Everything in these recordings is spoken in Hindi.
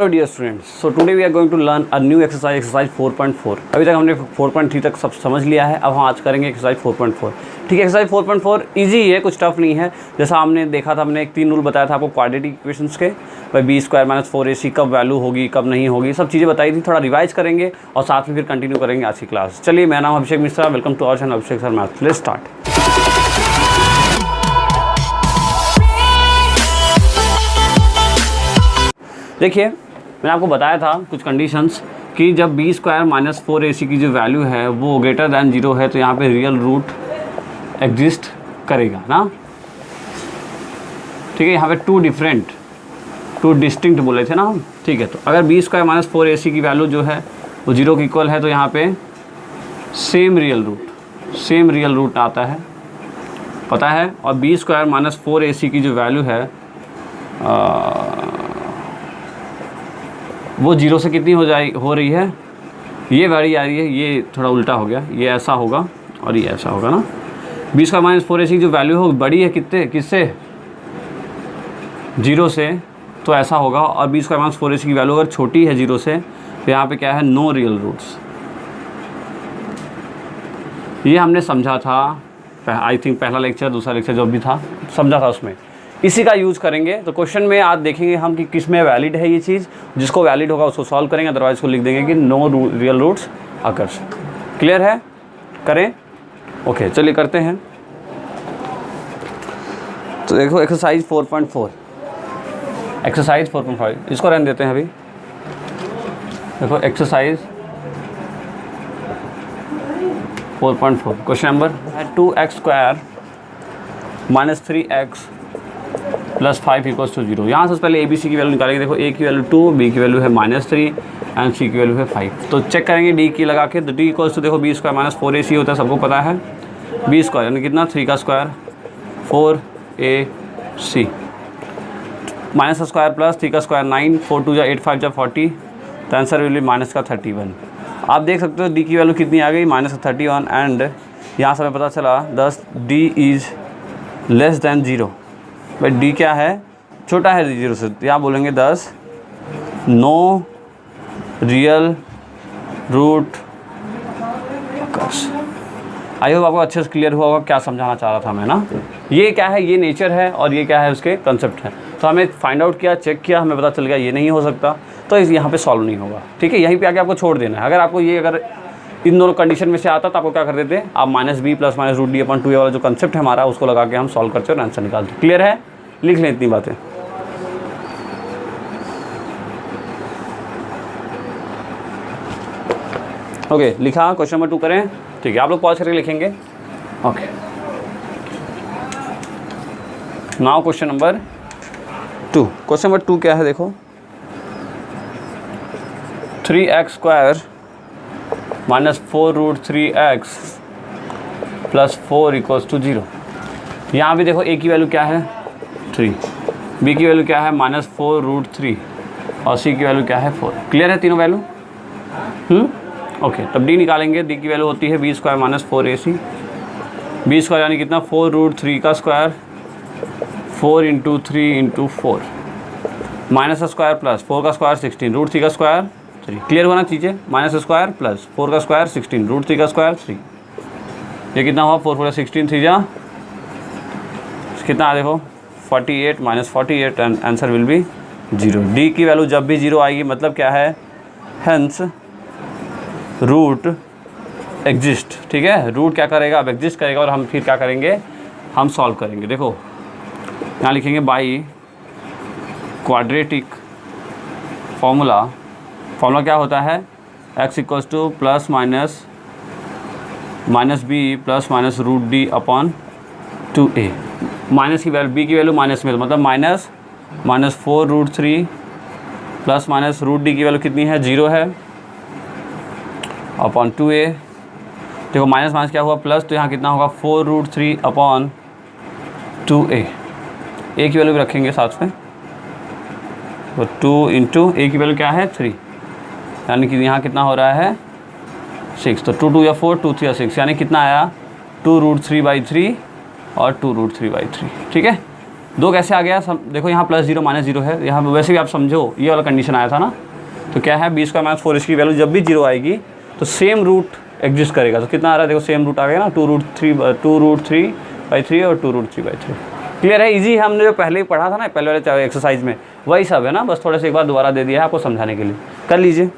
Hello dear students, so today we are going to learn a new exercise 4.4। अभी तक हमने 4.3 तक सब समझ लिया है। अब हम आज करेंगे एक्सरसाइज 4.4। ठीक है, एक्सरसाइज 4.4 इजी है, कुछ टफ नहीं है। जैसा हमने देखा था, हमने एक 3 रूल बताया था आपको क्वाड्रेटिक इक्वेशंस के, भाई बी स्क्वायर माइनस 4ac कब वैल्यू होगी कब नहीं होगी, सब चीज़ें बताई थी। थोड़ा रिवाइज करेंगे और साथ में फिर कंटिन्यू करेंगे आज की क्लास। चलिए, मेरा नाम Abhishek Mishra, welcome to our channel Abhishek sir maths. Let's start. देखिए, मैंने आपको बताया था कुछ कंडीशंस कि जब बी स्क्वायर माइनस 4ac की जो वैल्यू है वो ग्रेटर दैन 0 है तो यहाँ पे रियल रूट एग्जिस्ट करेगा ना। ठीक है, यहाँ पे टू डिस्टिंक्ट बोले थे ना हम। ठीक है, तो अगर बी स्क्वायर माइनस 4ac की वैल्यू जो है वो 0 के इक्वल है तो यहाँ पे सेम रियल रूट आता है, पता है। और बी स्क्वायर माइनस 4ac की जो वैल्यू है वो 0 से कितनी हो रही है, ये वैल्यू आ रही है, ये थोड़ा उल्टा हो गया, ये ऐसा होगा और ये ऐसा होगा ना। बी स्क्वायर माइनस 4ac की जो वैल्यू हो बड़ी है किससे 0 से, तो ऐसा होगा। और बी स्क्वायर माइनस 4ac की वैल्यू अगर छोटी है 0 से तो यहाँ पे क्या है, नो रियल रूट्स। ये हमने समझा था, आई थिंक पहला लेक्चर दूसरा लेक्चर जो भी था समझा था, उसमें इसी का यूज़ करेंगे। तो क्वेश्चन में आज देखेंगे हम कि किस में वैलिड है ये चीज़, जिसको वैलिड होगा उसको सॉल्व करेंगे, अदरवाइज को लिख देंगे कि no real roots occurs. Clear है? करें? ओके, चलिए करते हैं। तो देखो एक्सरसाइज 4.4, एक्सरसाइज 4.5 इसको रहने देते हैं अभी। देखो exercise 4.4 question number 2x square minus 3x plus 5 equals to 0। यहाँ से पहले ABC की वैल्यू निकालेंगे। देखो A की वैल्यू 2, B की वैल्यू है -3 एंड C की वैल्यू है 5। तो चेक करेंगे D की लगा के। तो D इक्वल्स टू देखो बी स्क्वायर माइनस 4ac होता है, सबको पता है। बी स्क्वायर यानी कितना, 3 का स्क्वायर 4ac माइनस का स्क्वायर प्लस 3 का स्क्वायर 9, 4 2 8 5 40, तो आंसर विल बी माइनस का 31। आप देख सकते हो D की वैल्यू कितनी आ गई, माइनस का 31। एंड यहाँ से हमें पता चला 10 D इज़ लेस दैन 0। भाई D क्या है, छोटा है 0 से, तो यहाँ बोलेंगे 10 no real root occurs. I hope आपको अच्छे से क्लियर हुआ होगा क्या समझाना चाह रहा था मैं ना। ये क्या है, ये नेचर है और ये क्या है, उसके कंसेप्ट है। तो हमें फाइंड आउट किया, चेक किया, हमें पता चल गया ये नहीं हो सकता, तो इस यहाँ पे सॉल्व नहीं होगा। ठीक है, यहीं पे आके आपको छोड़ देना है। अगर आपको ये अगर इन दोनों कंडीशन में से आता तो आपको क्या कर देते, आप -b plus minus root d upon 2a वाला जो कंसेप्ट है हमारा, उसको लगा के हम सॉल्व करते हैं और आंसर निकालते हैं। क्लियर है? लिख लें इतनी बातें। ओके, लिखा। क्वेश्चन नंबर 2 करें। ठीक है, आप लोग पॉज करके लिखेंगे। Okay, now question number 2। Question number 2 क्या है, देखो 3x square minus 4 root 3x plus 4 equals to 0। यहाँ भी देखो A की वैल्यू क्या है 3, B की वैल्यू क्या है -4 रूट 3 और C की वैल्यू क्या है 4। क्लियर है तीनों वैल्यू? ओके, तब D निकालेंगे। D की वैल्यू होती है b square minus 4ac। B square यानी कितना, 4 रूट 3 का स्क्वायर 4 इंटू 3 इंटू 4 माइनस का स्क्वायर प्लस 4 का स्क्वायर 16 रूट 3 का स्क्वायर 3। क्लियर होना चीज़ें, माइनस स्क्वायर प्लस 4 का स्क्वायर 16 रूट 3 का स्क्वायर 3। ये कितना हुआ, 4 4 16 3 जा कितना, देखो 48 minus 48 and answer will be 0। D की वैल्यू जब भी 0 आएगी मतलब क्या है, हेंस रूट एग्जिस्ट। ठीक है, रूट क्या करेगा, अब एग्जिस्ट करेगा और हम फिर क्या करेंगे, हम सॉल्व करेंगे। देखो यहाँ लिखेंगे बाई क्वाड्रेटिक फॉर्मूला क्या होता है, x equals to plus minus b plus minus root d upon 2a। Minus की वैल्यू, b की वैल्यू माइनस में, मतलब -4 root 3 plus minus root d की वैल्यू कितनी है, 0 है, अपॉन 2a। देखो माइनस माइनस क्या हुआ, प्लस, तो यहाँ कितना होगा 4 रूट 3 अपॉन 2a। a की वैल्यू भी रखेंगे साथ में, तो 2 इंटू a की वैल्यू क्या है 3, यानी कि यहाँ कितना हो रहा है 6। तो 2 2 या 4, 2 3 या 6, यानी कितना आया 2 रूट 3/3 और 2 रूट 3/3। ठीक है, 2 कैसे आ गया? देखो यहाँ +0 -0 है, यहाँ वैसे भी आप समझो ये वाला कंडीशन आया था ना, तो क्या है b² - 4 इसकी वैल्यू जब भी 0 आएगी तो सेम रूट एग्जिस्ट करेगा। तो कितना आ रहा है देखो, सेम रूट आ गया ना, 2√3/3 और 2√3/3। क्लियर है? इजी है, हमने जो पहले ही पढ़ा था ना पहले वाले एक्सरसाइज में वही सब है ना, बस थोड़ा सा एक बार दोबारा दे दिया है आपको समझाने के लिए, कर लीजिए।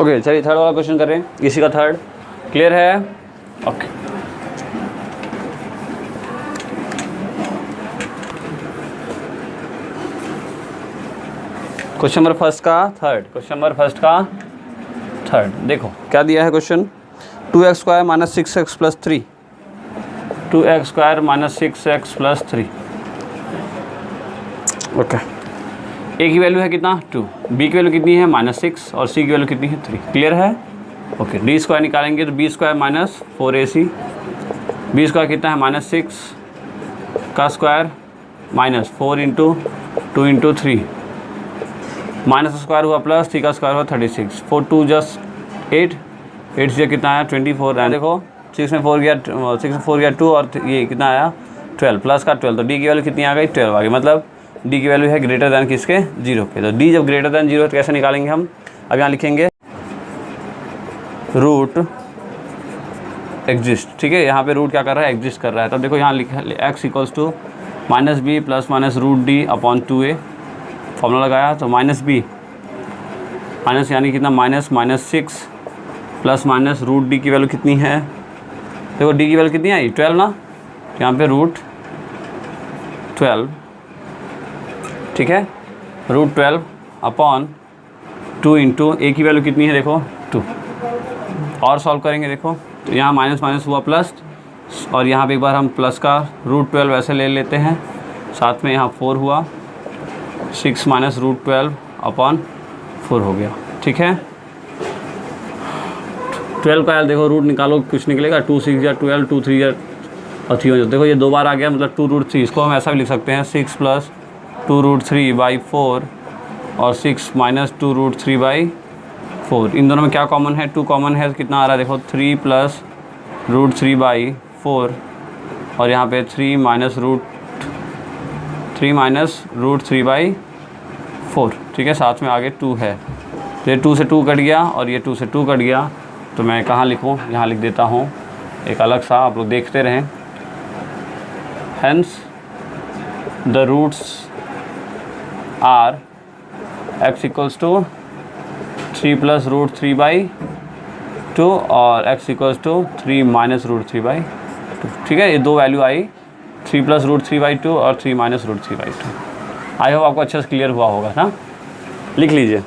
ओके चलिए थर्ड वाला क्वेश्चन कर रहे हैं, इसी का थर्ड। क्लियर है? ओके क्वेश्चन नंबर फर्स्ट का थर्ड, क्वेश्चन नंबर फर्स्ट का थर्ड। देखो क्या दिया है question, 2x² - 6x + 3, 2x² - 6x + 3। Okay a की वैल्यू है कितना 2, b की वैल्यू कितनी है -6 और c की वैल्यू कितनी है 3। क्लियर है? ओके d² निकालेंगे तो b² - 4ac, b² कितना है -6 का स्क्वायर -4 × 2 × 3 माइनस स्क्वायर हुआ प्लस 3 का स्क्वायर हुआ 36, 4 2 = 8, 8 से कितना आया 24। देखो 6 में 4 गया 2 और ये कितना आया 12 प्लस का 12, तो d की वैल्यू कितनी आ गई 12 आ गई, मतलब d की वैल्यू है ग्रेटर दैन किसके 0 के। तो d जब ग्रेटर दैन 0 है तो कैसे निकालेंगे हम, अब यहाँ लिखेंगे रूट एग्जिस्ट। ठीक है, यहाँ पे रूट क्या कर रहा है एग्जिस्ट कर रहा है। तब देखो यहाँ लिखा x = -b + -√d/2a, फॉर्मूला लगाया तो -b माइनस यानी कितना -6 + √d की वैल्यू कितनी है, देखो d की वैल्यू कितनी आई 12 ना, तो यहाँ पे √12। ठीक है, √12/2 × a की वैल्यू कितनी है देखो 2, और सॉल्व करेंगे देखो तो यहाँ माइनस हुआ प्लस, और यहाँ पे एक बार हम प्लस का √12 ऐसे ले लेते हैं, साथ में यहाँ 4 हुआ, 6 - √12/4 हो गया। ठीक है, 12 का देखो रूट निकालो कुछ निकलेगा, 2 6 या 12, 2 3 या 3 हो जाए। देखो ये 2 बार आ गया मतलब 2√3, इसको हम ऐसा भी लिख सकते हैं 6 + 2√3/4 और 6 - 2√3/4। इन दोनों में क्या कॉमन है 2 कॉमन है, कितना आ रहा है देखो 3 + √3/4 और यहाँ पे 3 - √3/4। ठीक है, साथ में आगे 2 है, तो ये 2 से 2 कट गया और ये 2 से 2 कट गया, तो मैं कहाँ लिखूँ, यहाँ लिख देता हूँ एक अलग सा, आप लोग देखते रहें। Hence the roots are x = 3 + √3/2 और x = 3 - √3/2। ठीक है, ये 2 वैल्यू आई 3 + √3/2 और 3 - √3/2। आई होप आपको अच्छे से क्लियर हुआ होगा ना, लिख लीजिए।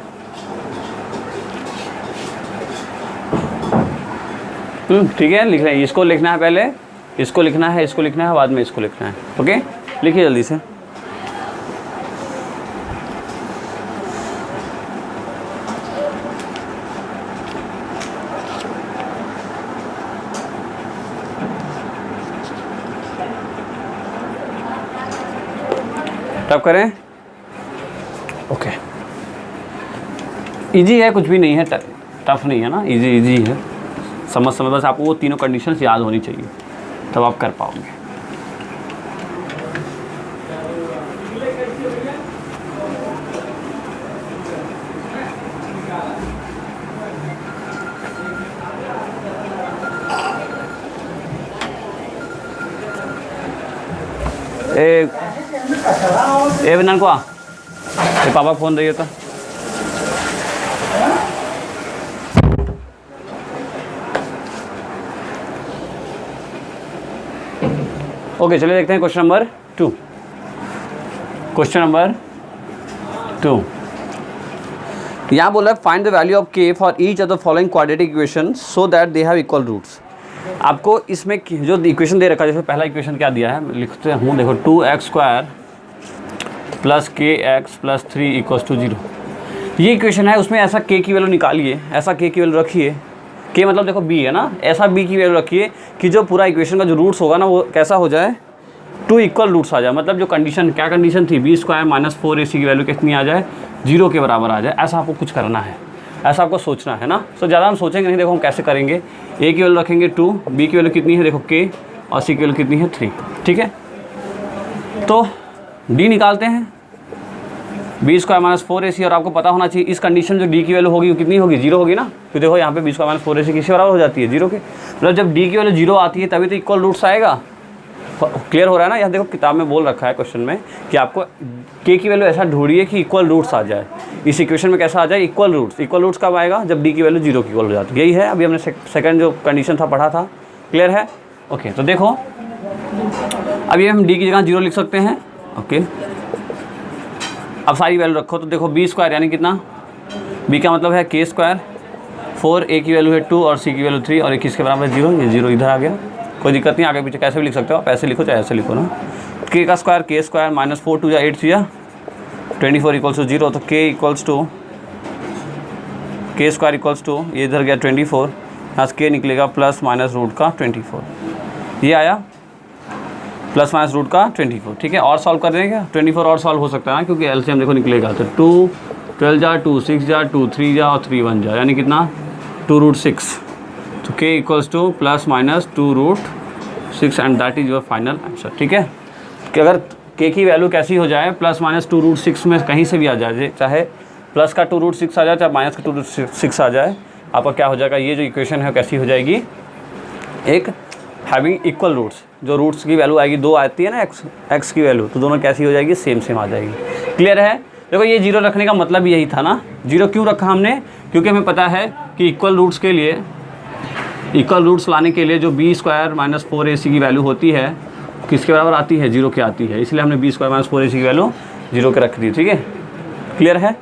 ठीक है, लिख रहे हैं, इसको लिखना है पहले, इसको लिखना है, इसको लिखना है, बाद में इसको लिखना है। ओके, लिखिए जल्दी से। टफ करें। ओके, इजी है, कुछ भी नहीं है, टफ नहीं है ना, इजी है, समझ बस आपको वो तीनों कंडीशंस याद होनी चाहिए, तब आप कर पाओगे। ए विनन को पापा फोन रही था। ओके, चलिए देखते हैं क्वेश्चन नंबर 2। क्वेश्चन नंबर 2 यहाँ बोला है find the value of k for each of the following quadratic equation so that they have equal roots. आपको इसमें जो इक्वेशन दे रखा है, जैसे पहला इक्वेशन क्या दिया है लिखते हूँ, देखो 2x² plus kx plus 3 equals to 0, ये इक्वेशन है। उसमें ऐसा k की वैल्यू निकालिए, ऐसा k की वैल्यू रखिए, k मतलब देखो b है ना, ऐसा b की वैल्यू रखिए कि जो पूरा इक्वेशन का जो रूट्स होगा ना वो कैसा हो जाए, 2 इक्वल रूट्स आ जाए। मतलब जो कंडीशन, क्या कंडीशन थी, b² माइनस 4ac की वैल्यू कितनी आ जाए, 0 के बराबर आ जाए। ऐसा आपको कुछ करना है, ऐसा आपको सोचना है ना। तो ज़्यादा हम सोचेंगे नहीं, देखो हम कैसे करेंगे। a की वैल्यू रखेंगे 2, b की वैल्यू कितनी है देखो k, और c की वैल्यू कितनी है 3, ठीक है। तो d निकालते हैं, b² माइनस 4ac, और आपको पता होना चाहिए इस कंडीशन जो d की वैल्यू होगी वो कितनी होगी, 0 होगी ना। तो देखो यहाँ पे b² माइनस 4ac किसके बराबर हो जाती है, 0 के। मतलब जब d की वैल्यू 0 आती है तभी तो इक्वल रूट्स आएगा। क्लियर हो रहा है ना। यहाँ देखो किताब में बोल रखा है क्वेश्चन में कि आपको k की वैल्यू ऐसा ढूंढिए कि इक्वल रूट्स आ जाए। इस इक्वेशन में कैसा आ जाए, इक्वल रूट्स। इक्वल रूट्स कब आएगा, जब d की वैल्यू 0 की इक्वल हो जाती है। यही है, अभी हमने सेकंड जो कंडीशन था पढ़ा था। क्लियर है, ओके। तो देखो अभी हम d की जगह 0 लिख सकते हैं, ओके। अब सारी वैल्यू रखो, तो देखो b² यानी कितना, b का मतलब है k², 4a की वैल्यू है 2 और c की वैल्यू 3, और 21 के बराबर 0, ये 0 इधर आ गया। कोई दिक्कत नहीं, आगे पीछे कैसे भी लिख सकते हो आप, ऐसे लिखो चाहे ऐसे लिखो ना। k का square k² minus 4 2 8 24 equals to 0, तो k equals to k² equals to, ये इधर गया 24, यहाँ से k निकलेगा प्लस माइनस रूट का 24, ये आया प्लस माइनस रूट का 24, ठीक है। और सॉल्व कर देंगे क्या, 24 और सॉल्व हो सकता है ना, क्योंकि एलसीएम देखो निकलेगा। तो 2 12 जा 2 6 जा 2 3 जा और 3 1 जा, यानी कितना 2√6। तो k equals to plus minus 2√6 and that is your final answer, ठीक है। कि अगर k की वैल्यू कैसी हो जाए, प्लस माइनस 2√6 में कहीं से भी आ जाए, चाहे प्लस का 2√6 आ जाए चाहे माइनस का 2√6 आ जाए, आपका क्या हो जाएगा, ये जो इक्वेशन है कैसी हो जाएगी, एक हैविंग इक्वल रूट्स। जो रूट्स की वैल्यू आएगी 2 आती है ना x की वैल्यू, तो दोनों कैसी हो जाएगी, सेम आ जाएगी। क्लियर है। देखो ये 0 रखने का मतलब यही था ना। 0 क्यों रखा हमने, क्योंकि हमें पता है कि इक्वल रूट्स के लिए, इक्वल रूट्स लाने के लिए जो b² माइनस 4ac की वैल्यू होती है किसके बराबर आती है, 0 के आती है। इसलिए हमने b² माइनस 4ac की वैल्यू 0 के रख दी, ठीक है। क्लियर है,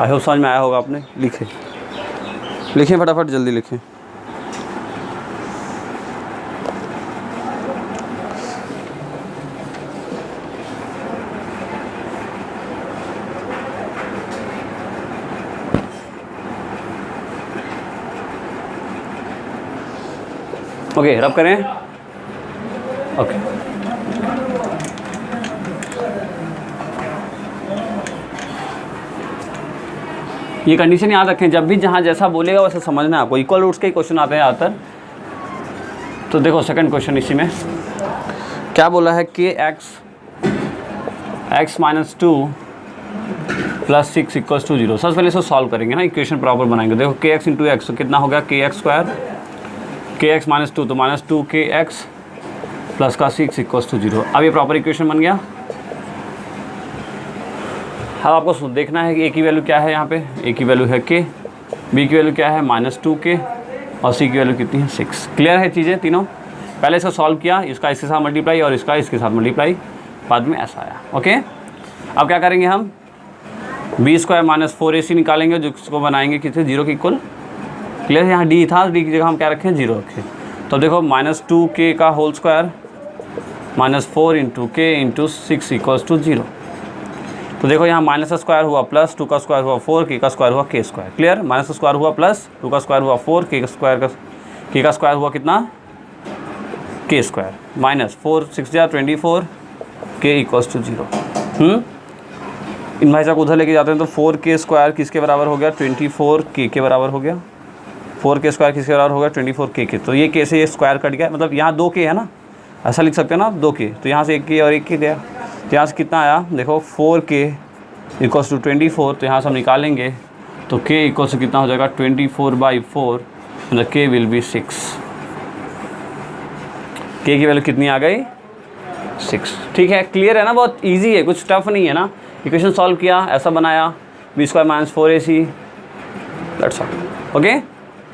आई होप समझ में आया होगा। आपने लिखें फटाफट, जल्दी लिखें। ओके, रब करें, ओके। ये कंडीशन याद रखें, जब भी जहाँ जैसा बोलेगा वैसे समझना है आपको। इक्वल रूट्स के ही क्वेश्चन आते हैं ज़्यादातर। तो देखो सेकंड क्वेश्चन, इसी में क्या बोला है, कि x minus 2 plus 6 equals to 0। सबसे पहले इसको सॉल्व करेंगे ना, इक्वेशन प्रॉपर बनाएंगे। देखो kx इंटू एक्स, तो कितना हो गया, kx², kx माइनस 2 तो माइनस 2kx प्लस का 6 इक्वल्स टू 0। अब ये प्रॉपर इक्वेशन बन गया। अब आपको देखना है कि a की वैल्यू क्या है, यहाँ पे a की वैल्यू है k, b की वैल्यू क्या है माइनस 2k, और c की वैल्यू कितनी है 6। क्लियर है चीज़ें तीनों। पहले इसका सॉल्व किया, इसका इसके साथ मल्टीप्लाई और इसका इसके साथ मल्टीप्लाई, बाद में ऐसा आया। ओके, अब क्या करेंगे हम, b² माइनस 4ac निकालेंगे, जिसको बनाएंगे कितने, 0 के इक्वल। क्लियर है, यहाँ d था, d की जगह हम क्या रखें, 0 रखें। तो देखो माइनस 2k का whole square minus 4 into k into 6 equals to 0। तो देखो यहाँ माइनस का स्क्वायर हुआ प्लस 2 का स्क्वायर हुआ 4, k का स्क्वायर हुआ k स्क्वायर। क्लियर, माइनस का स्क्वायर हुआ प्लस 2 का स्क्वायर हुआ 4, k का स्क्वायर हुआ कितना, k स्क्वायर, माइनस 4 6 जा 24, k इक्वल्स टू 0। इन भाई साहब उधर लेके जाते हैं तो 4k स्क्वायर किसके बराबर हो गया, 24k के बराबर हो गया। 4k स्क्वायर किसके बराबर हो गया, 24k के। तो ये k से ये स्क्वायर कट गया, मतलब यहाँ 2k है ना, ऐसा लिख सकते हैं ना, 2k। तो यहाँ से एक k और एक k गया, तो यहाँ से कितना आया, देखो 4k इक्वल्स टू 24। तो यहाँ से हम निकालेंगे तो k इक्वल्स टू कितना हो जाएगा, 24/4, मतलब k विल बी 6। k की वैल्यू कितनी आ गई, 6। ठीक है, क्लियर है ना, बहुत ईजी है, कुछ टफ नहीं है ना। इक्वेशन सॉल्व किया, ऐसा बनाया, b² minus 4ac, that's all. Okay,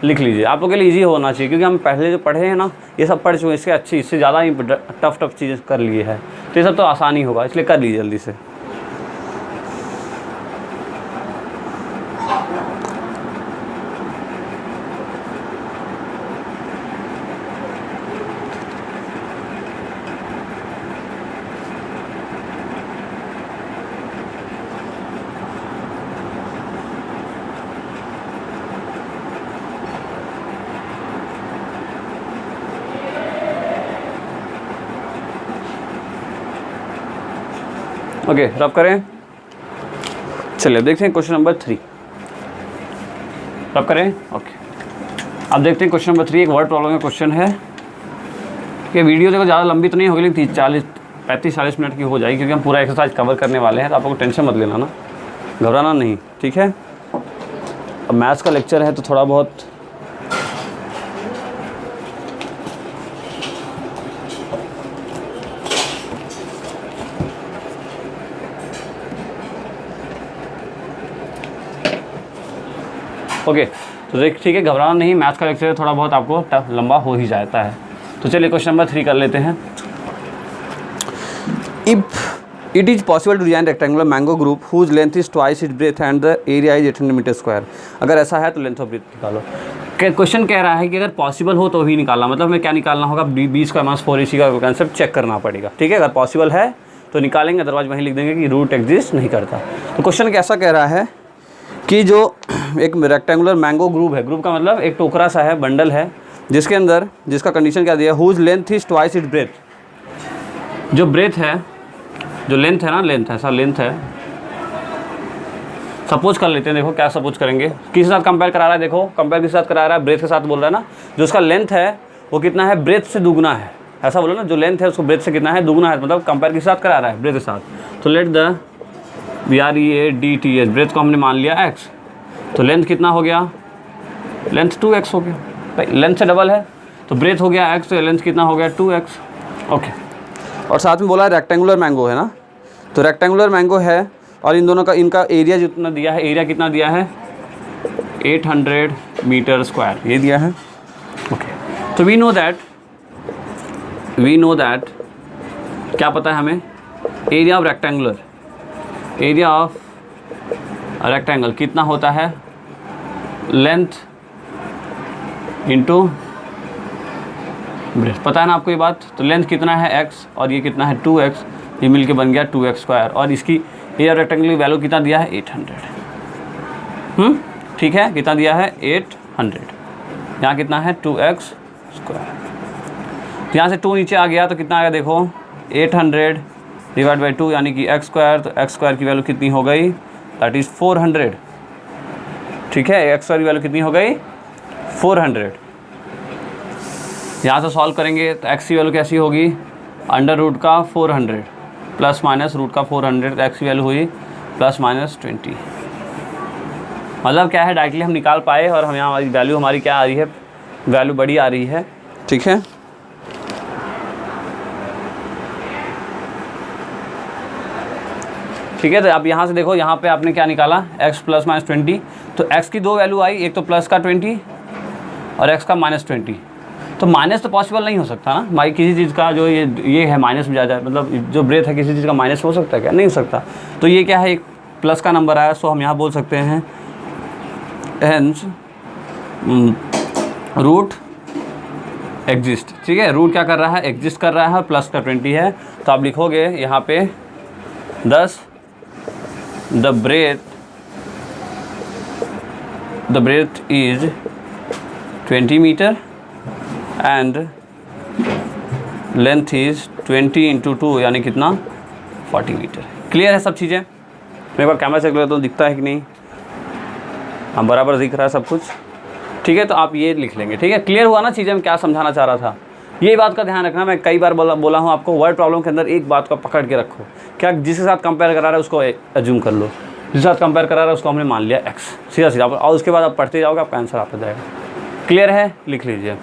लिख लीजिए, आप लोगों के लिए इजी होना चाहिए, क्योंकि हम पहले जो पढ़े हैं ना, ये सब पढ़ चुके हैं, इससे अच्छी, इससे ज़्यादा ही टफ चीज़ें कर लिए है, तो ये सब तो आसान ही होगा, इसलिए कर लीजिए जल्दी से। ओके, रब करें। चलिए अब देखते हैं क्वेश्चन नंबर 3, रब करें। ओके, अब देखते हैं क्वेश्चन नंबर 3, एक वर्ड प्रॉब्लम का क्वेश्चन है। कि वीडियो देखो ज़्यादा लंबी तो नहीं होगी, लेकिन 35-40 मिनट की हो जाएगी, क्योंकि हम पूरा एक्सरसाइज कवर करने वाले हैं। तो आप लोग टेंशन मत लेना ना, घबराना नहीं, ठीक है। अब मैथ्स का लेक्चर है तो थोड़ा बहुत ओके, तो देख ठीक है, घबराना नहीं, मैथ्स का लेक्चर थोड़ा बहुत आपको लंबा हो ही जाता है। तो चलिए क्वेश्चन नंबर 3 कर लेते हैं। If it is possible to design rectangular mango grove whose length is twice its breadth and the area is 800 metre square, अगर ऐसा है तो लेंथ ऑफ ब्रेथ निकालो। क्वेश्चन कह रहा है कि अगर पॉसिबल हो तो ही निकालना, मतलब हमें क्या निकालना होगा, बी स्क्वायर माइनस 4ac का कंसेप्ट चेक करना पड़ेगा, ठीक है। अगर पॉसिबल है तो निकालेंगे, अदरवाइज वहीं लिख देंगे कि रूट एग्जिस्ट नहीं करता। तो क्वेश्चन कैसा कह रहा है कि जो एक रेक्टेंगुलर मैंगो ग्रुप है, ग्रुप का मतलब एक टोकरा सा है, बंडल है, जिसके अंदर जिसका कंडीशन क्या दिया, whose length is twice it breadth, जो ब्रेथ है, जो लेंथ है ना, लेंथ ऐसा लेंथ है, सपोज कर लेते हैं। देखो क्या सपोज करेंगे, किसके साथ कंपेयर करा रहा है, देखो कंपेयर किसके साथ करा रहा है, ब्रेथ के साथ बोल रहा है ना। जो उसका लेंथ है वो कितना है, ब्रेथ से दुगना है, ऐसा बोलो ना, जो लेंथ है उसको ब्रेथ से कितना है, दुगना है, मतलब कंपेयर किसके साथ करा रहा है, ब्रेथ के साथ। तो लेट द BREADTH, ब्रेथ को हमने मान लिया x, तो लेंथ कितना हो गया, लेंथ 2x हो गया भाई, लेंथ से डबल है तो ब्रेथ हो गया x, तो लेंथ कितना हो गया 2x। ओके, और साथ में बोला है रेक्टेंगुलर मैंगो है ना, तो रेक्टेंगुलर मैंगो है और इन दोनों का इनका एरिया जितना दिया है, एरिया कितना दिया है 800 मीटर स्क्वायर, ये दिया है। ओके, तो वी नो दैट क्या पता है हमें, area of rectangular, area of rectangle कितना होता है, लेंथ इंटू ब्रेथ, पता है ना आपको ये बात। तो लेंथ कितना है x और ये कितना है 2x, ये मिलके बन गया 2x स्क्वायर, और इसकी एरिया रेक्टेंगल की वैल्यू कितना दिया है 800, ठीक है, कितना दिया है 800, यहाँ कितना है 2x स्क्वायर। यहाँ से 2 नीचे आ गया तो कितना आ गया, देखो 800 डिवाइड बाई 2 यानी कि x स्क्वायर, तो x स्क्वायर की वैल्यू कितनी हो गई, दैट इज़ 400, ठीक है, x स्क्वायर की वैल्यू कितनी हो गई 400। यहाँ से सॉल्व करेंगे तो x की वैल्यू कैसी होगी, अंडर रूट का 400 प्लस माइनस रूट का 400, तो x की वैल्यू हुई प्लस माइनस 20। मतलब क्या है, डायरेक्टली हम निकाल पाए और हम यहाँ वैल्यू हमारी क्या आ रही है, वैल्यू बड़ी आ रही है, ठीक है। ठीक है, तो आप यहाँ से देखो, यहाँ पे आपने क्या निकाला x प्लस माइनस 20, तो x की 2 वैल्यू आई, एक तो प्लस का 20 और x का माइनस 20। तो माइनस तो पॉसिबल नहीं हो सकता ना भाई, किसी चीज़ का जो ये है माइनस में जा जाए, मतलब जो ब्रेथ है किसी चीज़ का माइनस हो सकता है क्या, नहीं हो सकता। तो ये क्या है, एक प्लस का नंबर आया, सो हम यहाँ बोल सकते हैं हेंस रूट एग्जिस्ट, ठीक है। रूट क्या कर रहा है, एग्जिस्ट कर रहा है, प्लस का 20 है, तो आप लिखोगे यहाँ पे 10 the breadth is 20 metre and length is 20 into 2 यानी कितना 40 मीटर। क्लियर है सब चीज़ें, मैं एक बार कैमरा चेक लेता हूँ दिखता है कि नहीं, हाँ बराबर दिख रहा है सब कुछ, ठीक है। तो आप ये लिख लेंगे, ठीक है। क्लियर हुआ ना चीज़ें, मैं क्या समझाना चाह रहा था, ये बात का ध्यान रखना। मैं कई बार बोला हूँ आपको, वर्ड प्रॉब्लम के अंदर एक बात को पकड़ के रखो, क्या जिसके साथ कंपेयर करा रहा है उसको एज्यूम कर लो, जिसके साथ कंपेयर करा रहा है उसको हमने मान लिया x, सीधा सीधा, और उसके बाद आप पढ़ते जाओगे, आपका आंसर आता जाएगा। क्लियर है, लिख लीजिए।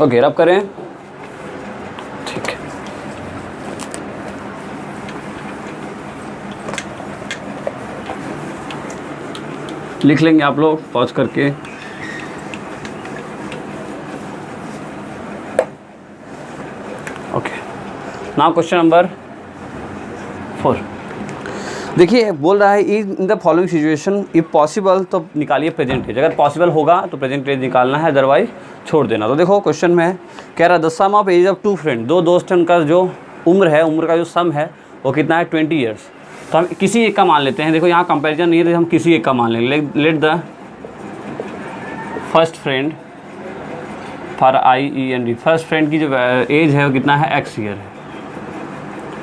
ओके, रब करें, ठीक है। लिख लेंगे आप लोग पॉज करके। Okay, now question number 4। देखिए बोल रहा है in the following situation if possible, तो निकालिए प्रेजेंट एज, अगर पॉसिबल होगा तो प्रेजेंट एज निकालना है, अदरवाइज छोड़ देना। तो देखो क्वेश्चन में कह रहा है the sum of age of 2 friend, 2 दोस्त हैं, उनका जो उम्र है, उम्र का जो सम है वो कितना है 20 ईयर्स। तो हम किसी एक का मान लेते हैं। देखो यहाँ कंपैरिजन नहीं है तो हम किसी एक का मान लेंगे। Let the first friend for IEND, first friend की जो एज है वो कितना है x ईयर है,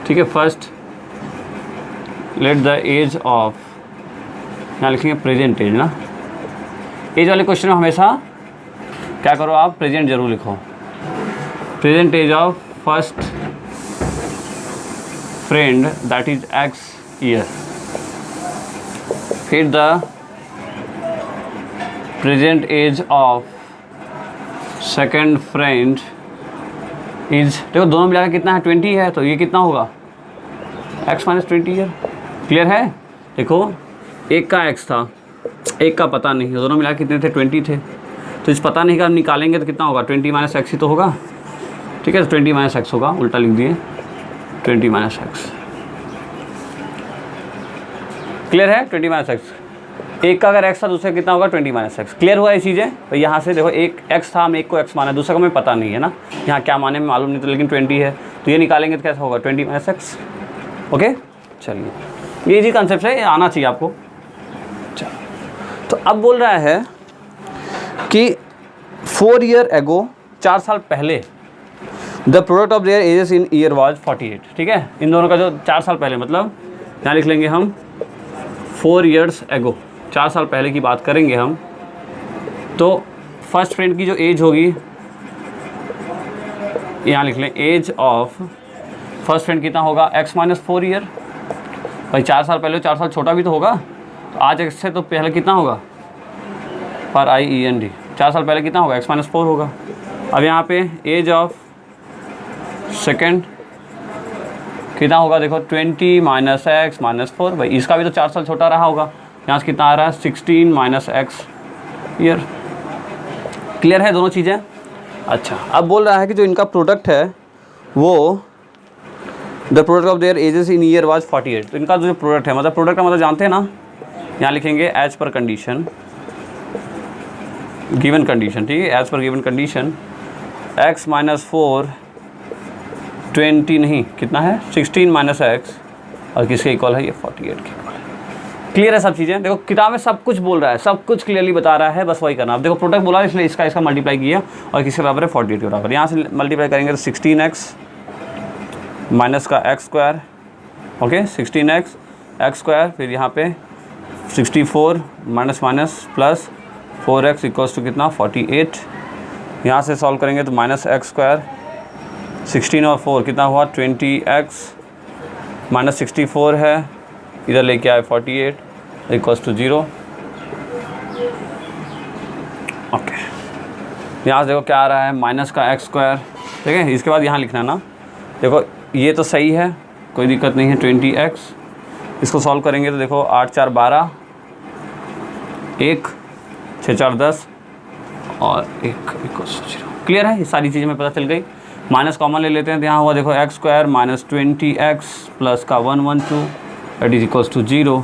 ठीक है। First let the age of, यहाँ लिखेंगे प्रेजेंट एज ना, एज वाले क्वेश्चन में हमेशा क्या करो आप, प्रेजेंट जरूर लिखो। Present age of first friend that is x year, फिर the present age of second friend is, देखो दोनों मिलाकर कितना है 20 है, तो ये कितना होगा x माइनस 20 ईयर। क्लियर है। देखो एक का x था, एक का पता नहीं, दोनों मिलाकर कितने थे 20 थे, तो इस पता नहीं का हम निकालेंगे तो कितना होगा 20 माइनस x ही तो होगा, ठीक है। 20 माइनस x होगा, उल्टा लिख दिए 20 माइनस x। क्लियर है। 20 माइनस x, एक का अगर x था दूसरा कितना होगा 20 माइनस x। क्लियर हुआ ये चीज़ें। तो यहाँ से देखो एक x था, हम एक को x माना, दूसरा को हमें पता नहीं है ना, यहाँ क्या माने में मालूम नहीं तो, लेकिन 20 है तो ये निकालेंगे तो कैसा होगा 20 माइनस x। ओके चलिए, ये इजी कॉन्सेप्ट है, ये आना चाहिए आपको। चलो तो अब बोल रहा है कि 4 ईयर एगो, 4 साल पहले, the product of their edges in year was 48, ठीक है। इन दोनों का जो 4 साल पहले, मतलब यहाँ लिख लेंगे हम 4 ईयर्स एगो, 4 साल पहले की बात करेंगे हम। तो फर्स्ट फ्रेंड की जो एज होगी, यहाँ लिख लें एज ऑफ फर्स्ट फ्रेंड कितना होगा x माइनस 4 ईयर। भाई 4 साल पहले, 4 साल छोटा भी तो होगा, तो आज x से तो पहले कितना होगा फॉर IEND, 4 साल पहले कितना होगा x माइनस 4 होगा। अब यहाँ पे एज ऑफ सेकेंड कितना होगा, देखो 20 माइनस x माइनस 4, भाई इसका भी तो 4 साल छोटा रहा होगा, यहाँ से कितना आ रहा है 16 माइनस x ईयर। क्लियर है दोनों चीज़ें। अच्छा अब बोल रहा है कि जो इनका प्रोडक्ट है वो the product of their edges in year was 48। तो इनका जो प्रोडक्ट है, मतलब प्रोडक्ट का मतलब जानते हैं ना, यहाँ लिखेंगे as per condition, given condition, ठीक है, as per given condition x minus 4 20 नहीं कितना है 16 माइनस x, और किसके इक्वल है ये 48 के इक्वल है। क्लियर है सब चीज़ें। देखो किताब में सब कुछ बोल रहा है, सब कुछ क्लियरली बता रहा है, बस वही करना। अब देखो प्रोडक्ट बोला इसलिए इसका मल्टीप्लाई किया और किसके बराबर है 48 के बराबर। यहाँ से मल्टीप्लाई करेंगे तो 16x माइनस का x square, okay 16x x square, फिर यहाँ पे 64 minus minus plus 4x equals to कितना 48। यहाँ से सॉल्व करेंगे तो माइनस x स्क्वायर, 16 और 4 कितना हुआ 20x माइनस 64 है, इधर लेके आए 48 इक्वल्स टू 0। ओके यहाँ से देखो क्या आ रहा है माइनस का x स्क्वायर, ठीक है। इसके बाद यहाँ लिखना ना, देखो ये तो सही है, कोई दिक्कत नहीं है 20x, इसको सॉल्व करेंगे तो देखो 8 4 12, 1 6 4 10 और 1 इक्वल्स टू 0। क्लियर है, ये सारी चीज़ें में पता चल गई। माइनस कॉमन ले लेते हैं तो यहाँ हुआ देखो x square minus 20x plus का 112 दैट इज इक्वल्स टू 0।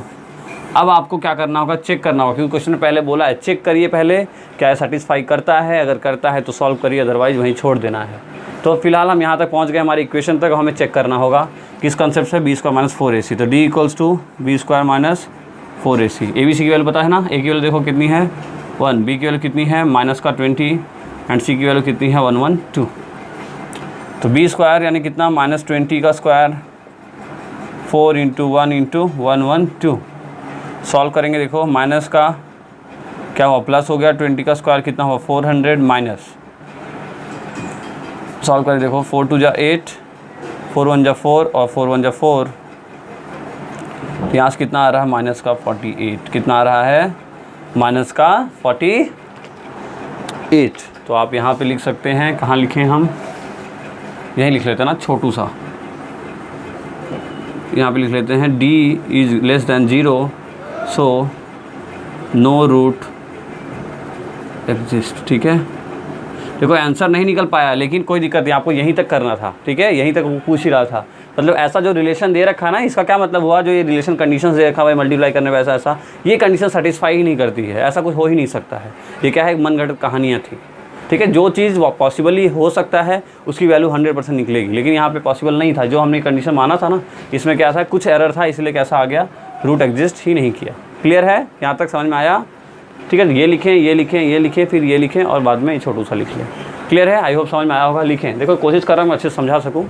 अब आपको क्या करना होगा, चेक करना होगा, क्योंकि क्वेश्चन में पहले बोला है चेक करिए पहले क्या सेटिस्फाई करता है, अगर करता है तो सॉल्व करिए, अदरवाइज वहीं छोड़ देना है। तो फिलहाल हम यहाँ तक पहुँच गए हमारी इक्वेशन तक, हमें चेक करना होगा किस कंसेप्ट से, b स्क्वायर माइनस 4ac। तो d equals to b square minus 4ac। abc की वैल्यू पता है ना, a की वैल्यू देखो कितनी है 1, b की वैल्यू कितनी है माइनस का 20 एंड c की वैल्यू कितनी है 112। तो b स्क्वायर यानी कितना माइनस 20 का स्क्वायर 4 इंटू 1 इंटू 112। सॉल्व करेंगे देखो माइनस का क्या हुआ प्लस हो गया, 20 का स्क्वायर कितना हुआ 400 माइनस, सॉल्व करें देखो 4 2 जा 8, 4 1 जा 4 और 4 1 जा 4, यहाँ से कितना आ रहा है माइनस का 48, कितना आ रहा है माइनस का 48। तो आप यहाँ पे लिख सकते हैं, कहाँ लिखें हम, यहीं लिख लेते हैं ना छोटू सा, यहाँ पे लिख लेते हैं d is less than 0 so no root exist. ठीक है, देखो आंसर नहीं निकल पाया लेकिन कोई दिक्कत नहीं, आपको यहीं तक करना था, ठीक है, यहीं तक वो पूछ ही रहा था। मतलब ऐसा जो रिलेशन दे रखा है ना, इसका क्या मतलब हुआ, जो ये रिलेशन कंडीशंस दे रखा हुआ है मल्टीप्लाई करने में ऐसा ऐसा, ये कंडीशन सेटिस्फाई ही नहीं करती है, ऐसा कुछ हो ही नहीं सकता है। ये क्या है, मनगढ़ंत कहानियाँ थी, ठीक है, जो चीज़ पॉसिबली हो सकता है उसकी वैल्यू 100% निकलेगी, लेकिन यहाँ पे पॉसिबल नहीं था, जो हमने कंडीशन माना था ना, इसमें क्या था, कुछ एरर था, इसलिए कैसा आ गया, रूट एग्जिस्ट ही नहीं किया। क्लियर है, यहाँ तक समझ में आया? ठीक है, ये लिखें, ये लिखें, ये लिखें, फिर ये लिखें और बाद में ये छोटू सा लिख लें। क्लियर है, आई होप समझ में आया होगा। लिखें, देखो कोशिश कर रहा हूँ मैं अच्छे से समझा सकूँ,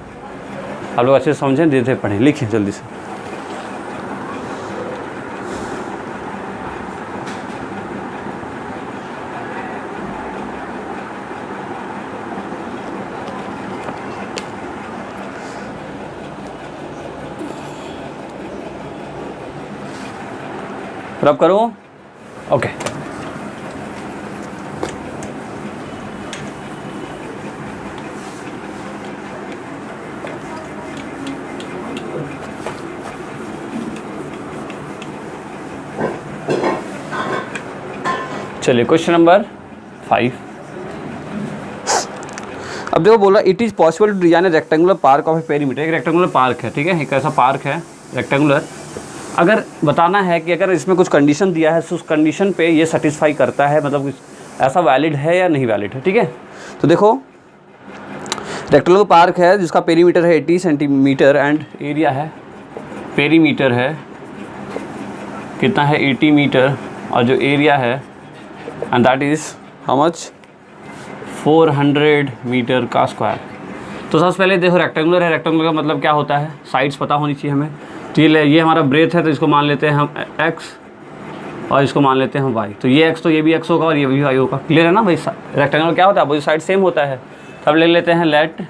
आप लोग अच्छे से समझें, धीरे धीरे पढ़ें, लिखें जल्दी से। रब करूँ? ओके। चलिए क्वेश्चन नंबर 5। अब देखो बोला it is possible to design a rectangular park of a perimeter. एक रेक्टेंगुलर पार्क है, ठीक है, एक ऐसा पार्क है रेक्टेंगुलर। अगर बताना है कि अगर इसमें कुछ कंडीशन दिया है तो उस कंडीशन पे ये सेटिस्फाई करता है, मतलब ऐसा वैलिड है या नहीं वैलिड है, ठीक है। तो देखो रेक्टेंगुलर पार्क है जिसका पेरीमीटर है 80 सेंटीमीटर एंड एरिया है, पेरीमीटर है कितना है 80 मीटर, और जो एरिया है and that is how much 400 metre का स्क्वायर। तो सबसे पहले देखो रेक्टेंगुलर है, रेक्टेंगुलर का मतलब क्या होता है, साइड्स पता होनी चाहिए हमें। तो ये हमारा ब्रेथ है, तो इसको मान लेते हैं हम x और इसको मान लेते हैं हम y। तो ये x तो ये भी x होगा और ये भी y होगा। क्लियर है ना भाई, रेक्टेंगुलर क्या होता है, अपोजिट साइड सेम होता है। तब ले लेते हैं लेट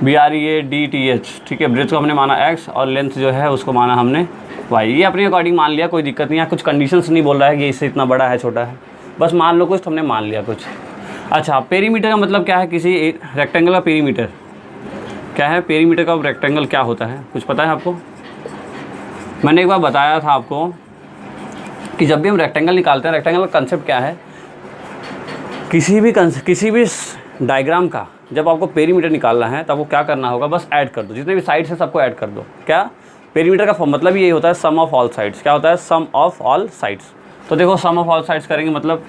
BREADTH, ठीक है, ब्रेथ को हमने माना x और लेंथ जो है उसको माना हमने y। ये अपने अकॉर्डिंग मान लिया, कोई दिक्कत नहीं है, कुछ कंडीशंस नहीं बोल रहा है कि इससे इतना बड़ा है छोटा है, बस मान लो कुछ, तो हमने मान लिया कुछ। अच्छा, पेरीमीटर का मतलब क्या है, किसी रेक्टेंगल का पेरीमीटर क्या है, पेरीमीटर का रेक्टेंगल क्या होता है, कुछ पता है आपको? मैंने एक बार बताया था आपको कि जब भी हम रेक्टेंगल निकालते हैं, रेक्टेंगल का कंसेप्ट क्या है, किसी भी डायग्राम का जब आपको पेरीमीटर निकालना है तब वो क्या करना होगा, बस ऐड कर दो, जितने भी साइड्स हैं सबको ऐड कर दो। क्या पेरीमीटर का मतलब यही होता है, सम ऑफ ऑल साइड्स। क्या होता है, सम ऑफ ऑल साइड्स। तो देखो सम ऑफ ऑल साइड्स करेंगे मतलब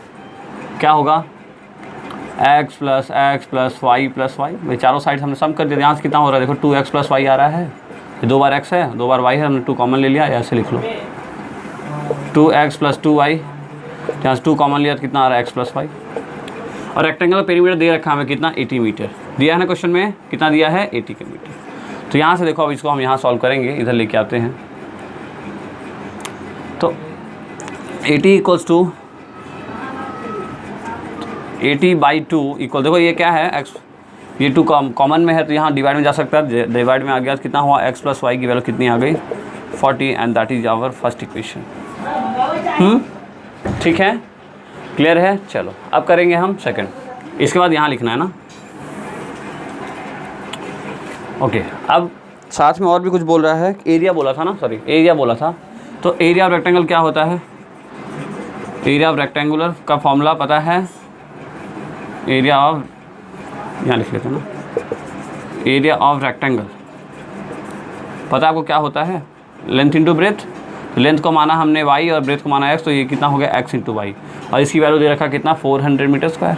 क्या होगा, x plus y plus y. भाई चारों साइड्स हमने सम कर दिया, यहाँ से कितना हो रहा है, देखो 2x प्लस वाई आ रहा है, ये 2 बार x है 2 बार y है, हमने 2 कॉमन ले लिया, ऐसे लिख लो 2x प्लस 2y, यहाँ से 2 कॉमन लिया तो कितना आ रहा है x प्लस वाई। और रेक्टेंगल का पेरीमीटर दे रखा है हमें कितना, 80 मीटर दिया है ना, क्वेश्चन में कितना दिया है 80 के मीटर। तो यहाँ से देखो अब इसको हम यहाँ सॉल्व करेंगे, इधर लेके आते हैं। तो 80 इक्वल्स टू 80/2 इक्वल, देखो ये क्या है x, ये 2 कॉमन में है तो यहाँ डिवाइड में जा सकता है, डिवाइड में आ गया, कितना हुआ x प्लस वाई की वैल्यू कितनी आ गई 40 and that is our first equation. ठीक है, क्लियर है। चलो अब करेंगे हम सेकंड, इसके बाद यहाँ लिखना है ना। ओके, अब साथ में और भी कुछ बोल रहा है, एरिया बोला था ना, सॉरी एरिया बोला था। तो एरिया ऑफ रेक्टेंगल क्या होता है, एरिया ऑफ रेक्टेंगुलर का फॉर्मूला पता है, एरिया ऑफ, यहाँ लिख लेते हैं ना, एरिया ऑफ रेक्टेंगल पता है आपको क्या होता है, लेंथ इंटू ब्रेथ। तो लेंथ को माना हमने y और ब्रेथ को माना x, तो ये कितना हो गया x इंटू वाई, और इसकी वैल्यू दे रखा कितना 400 मीटर स्क्वायर।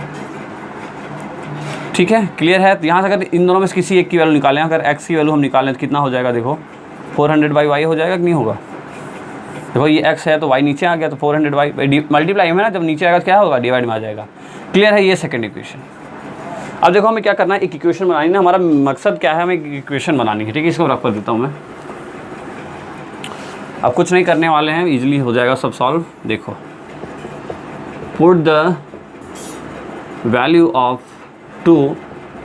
ठीक है, क्लियर है। तो यहाँ से अगर इन दोनों में से किसी एक की वैल्यू निकालें, अगर x की वैल्यू हम निकालें तो कितना हो जाएगा, देखो 400/y हो जाएगा कि नहीं होगा। देखो ये x है तो y नीचे आ गया, तो 400y मल्टीप्लाई में ना, जब नीचे आएगा तो क्या होगा, डिवाइड में आ जाएगा। क्लियर है, ये सेकंड इक्वेशन। अब देखो हमें क्या करना है, एक इक्वेशन बनानी है, हमारा मकसद क्या है, हमें एक इक्वेशन बनानी है। ठीक है, इसको रख कर देता हूँ मैं, अब कुछ नहीं करने वाले हैं, इजीली हो जाएगा सब सॉल्व। देखो put the value of 2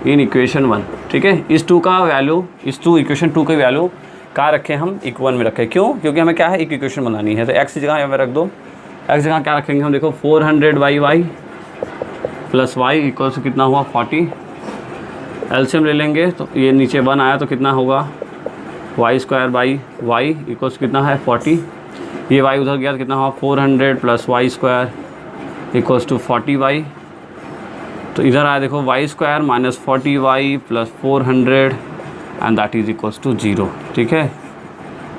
in equation 1। ठीक है, इस 2 का वैल्यू, इक्वेशन 2 की वैल्यू कहाँ रखें हम, इक्वेशन में रखें। क्यों, क्योंकि हमें क्या है, एक इक्वेशन बनानी है। तो x की जगह यहाँ पे रख दो, x जगह क्या रखेंगे हम, देखो 400/y प्लस y इक्वल्स कितना हुआ 40। एलसीएम ले लेंगे तो ये नीचे 1 आया तो कितना होगा y² इक्वल्स कितना है 40। ये y उधर गया तो कितना हुआ 400 plus y² equals to 40y। तो इधर आया देखो y² minus 40y plus 400 and that is equals to 0। ठीक है,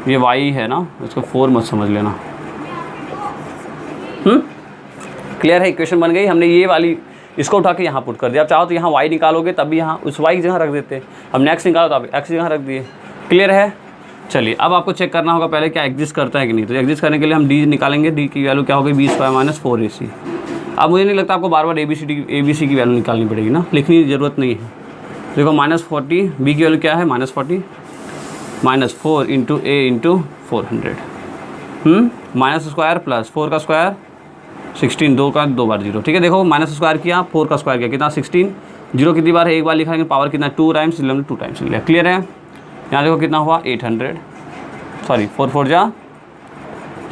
ये y है ना, इसको 4 मत समझ लेना। क्लियर है, इक्वेशन बन गई। हमने ये वाली इसको उठा के यहाँ पुट कर दिया। आप चाहो तो यहाँ y निकालोगे तब भी यहाँ उस y की जगह रख देते हैं। हमने x निकाला तो आप x की जगह रख दिए। क्लियर है? चलिए अब आपको चेक करना होगा पहले क्या एग्जिस्ट करता है कि नहीं। तो एग्जिस्ट करने के लिए हम d निकालेंगे। d की वैल्यू क्या होगी, b² माइनस 4ac। अब मुझे नहीं लगता आपको बार बार ABC की वैल्यू निकालनी पड़ेगी ना, लिखने की ज़रूरत नहीं है। देखो -40, b की वैल्यू क्या है -40 minus 4 into a into 400 minus square plus 4 का स्क्वायर 16, 2 का 2 बार 0। ठीक है, देखो माइनस स्क्वायर किया, 4 का स्क्वायर किया, कितना 16, 0 कितनी बार है, एक बार लिखा है, पावर कितना 2 टाइम्स, 2 टाइम्स लिया। क्लियर है? यहाँ देखो कितना हुआ 800, सॉरी 4 4 जा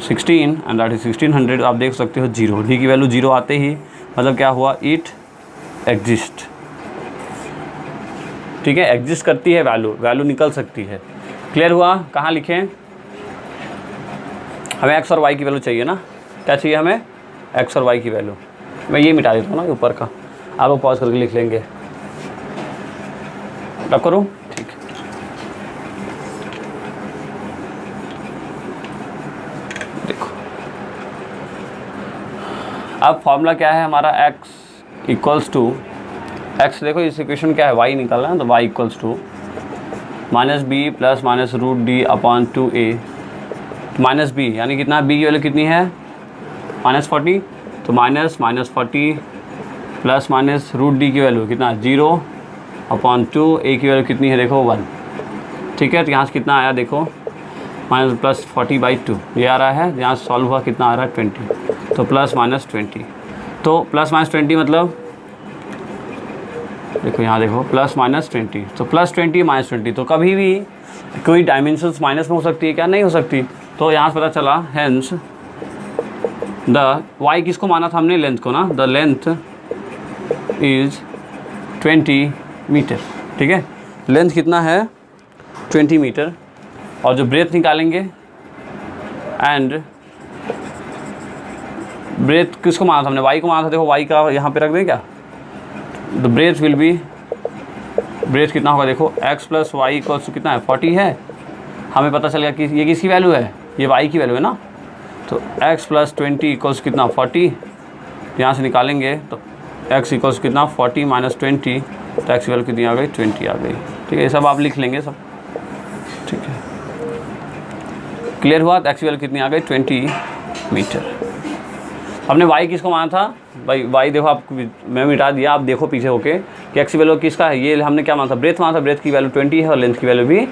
16 एंड दैट इज 1600। आप देख सकते हो 0, डी की वैल्यू 0 आते ही मतलब क्या हुआ, इट एग्जिस्ट। ठीक है, एग्जिस्ट करती है वैल्यू निकल सकती है। क्लियर हुआ? कहाँ लिखें? हमें x और y की वैल्यू चाहिए ना, क्या चाहिए हमें, x और y की वैल्यू। मैं ये मिटा देता हूँ ना ऊपर का, आप पॉज करके लिख लेंगे। अब करूँ? ठीक है, देखो अब फॉर्मूला क्या है हमारा, x इक्वल्स टू x, देखो इस इक्वेशन क्या है, y निकालना है तो y equals to -b plus minus √d upon 2a minus b, यानी कितना, b की वैल्यू कितनी है -40, तो -40 प्लस माइनस √d की वैल्यू कितना 0 अपॉन 2, a की वैल्यू कितनी है देखो 1। ठीक है, तो यहाँ से कितना आया देखो -+40/2 ये आ रहा है, यहाँ सॉल्व हुआ कितना आ रहा है 20, तो +-20, तो +-20 मतलब देखो यहाँ देखो +-20, तो +20 -20, तो कभी भी कोई डायमेंशंस माइनस में हो सकती है क्या, नहीं हो सकती। तो यहाँ से पता चला हेंस द y किसको माना था हमने, लेंथ को ना, द लेंथ इज़ 20 मीटर। ठीक है, लेंथ कितना है 20 मीटर, और जो ब्रेथ निकालेंगे एंड ब्रेथ किसको माना था हमने, y को माना था। देखो y का यहाँ पे रख दें क्या, the breadth will be, breadth कितना होगा देखो x plus y equals to कितना है 40 है। हमें पता चल गया कि ये किसकी वैल्यू है, ये y की वैल्यू है ना, तो x प्लस 20 इक्वल्स कितना 40, यहाँ से निकालेंगे तो x इक्वल्स कितना 40 माइनस 20, तो x की वैल्यू कितनी आ गई 20 आ गई। ठीक है, ये सब आप लिख लेंगे सब। ठीक है, क्लियर हुआ? तो x की वैल्यू कितनी आ गई 20 मीटर। हमने y किसको माना था भाई, y देखो आप, मैं मिटा दिया, आप देखो पीछे होके कि x की वैल्यू किसका है, ये हमने क्या माना था, ब्रेथ माना था, ब्रेथ की वैल्यू 20 है और लेंथ की वैल्यू भी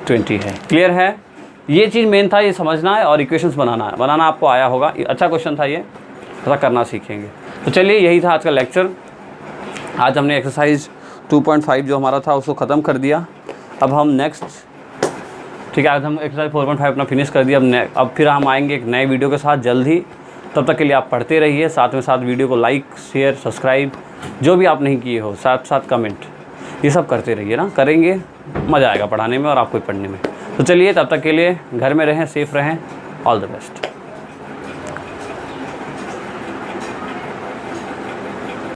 20 है। क्लियर है? ये चीज़ मेन था, ये समझना है और इक्वेशंस बनाना आपको आया होगा। अच्छा क्वेश्चन था ये, ऐसा करना सीखेंगे। तो चलिए यही था आज का लेक्चर। आज हमने एक्सरसाइज 2.5 जो हमारा था उसको ख़त्म कर दिया। अब हम नेक्स्ट, ठीक है, आज हम एक्सरसाइज 4.5 अपना फिनिश कर दिया। अब फिर हम आएंगे एक नए वीडियो के साथ जल्द ही। तब तक के लिए आप पढ़ते रहिए, साथ में साथ वीडियो को लाइक शेयर सब्सक्राइब जो भी आप नहीं किए हो, साथ साथ कमेंट, ये सब करते रहिए ना, करेंगे मज़ा आएगा पढ़ाने में और आपको पढ़ने में। तो चलिए तब तक के लिए घर में रहें, सेफ़ रहें, ऑल द बेस्ट।